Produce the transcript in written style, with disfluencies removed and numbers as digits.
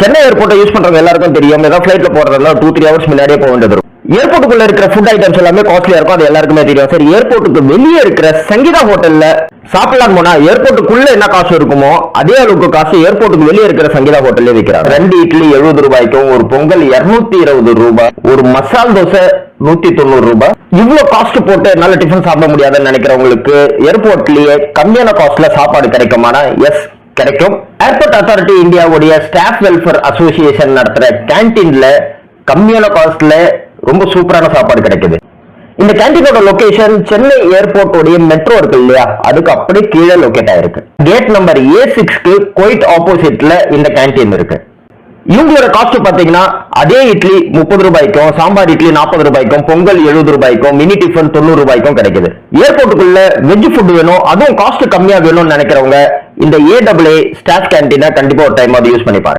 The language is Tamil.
சென்னை ஏர்போர்ட்டை யூஸ் பண்றவங்க எல்லாருக்கும் தெரியும், ஏதாவது ஃபிளைட்ல போறதுல 2-3 ஹவர்ஸ் முன்னாடியே போக வேண்டியது. ஏர்போர்ட்டுக்குள்ள இருக்கிற ஃபுட் ஐட்டம்ஸ் எல்லாமே காஸ்ட்லியா இருக்கும், அது எல்லாருக்குமே தெரியும். சரி, ஏர்போர்ட்டுக்கு வெளியே இருக்கிற சங்கீதா ஹோட்டல்ல சாப்பிடலாம் போனா ஏர்போர்ட்டுக்குள்ள என்ன காசு இருக்குமோ அதே அளவுக்கு காசு ஏர்போர்ட்டுக்கு வெளியே இருக்கிற சங்கீதா ஹோட்டல்ல விற்கிறாங்க. 2 இட்லி 70 ரூபாய்க்கும், ஒரு பொங்கல் 220 ரூபாய், ஒரு மசால் தோசை 190 ரூபாய். இவ்வளவு காஸ்ட் போட்டு என்னால டிஃபன் சாப்பிட முடியாதுன்னு நினைக்கிறவங்களுக்கு ஏர்போர்ட்லயே கம்மியான காஸ்ட்ல சாப்பாடு கிடைக்குமானா எஸ், கிடைக்கும். ஏர்போர்ட் அத்தாரிட்டி இந்தியாவுடைய ஸ்டாஃப் வெல்ஃபேர் அசோசியேஷன் நடத்துற கேன்டீன்ல கம்மியான காஸ்ட்ல ரொம்ப சூப்பரான சாப்பாடு கிடைக்குது. இந்த கேன்டீனோட லொகேஷன் சென்னை ஏர்போர்ட்டோட மெட்ரோ இருக்கு இல்லையா, அதுக்கு அப்படியே கீழே லொகேட் ஆயிருக்கு. கேட் நம்பர் A6க்கு குவைட் ஆப்போசிட்ல இந்த கேன்டீன் இருக்கு. இவங்களோட காஸ்ட் பாத்தீங்கன்னா அதே இட்லி 30 ரூபாய்க்கும், சாம்பார் இட்லி 40 ரூபாய்க்கும், பொங்கல் 70 ரூபாய்க்கும், மினி டிஃபன் 90 ரூபாய்க்கும் கிடைக்குது. ஏர்போர்ட்டுக்குள்ள வெஜ் ஃபுட் வேணும், அதுவும் காஸ்ட் கம்மியா வேணும்னு நினைக்கிறவங்க இந்த AAA ஸ்டாஃப் கேன்டீனை கண்டிப்பா ஒரு டைம் அது யூஸ் பண்ணி பாருங்க.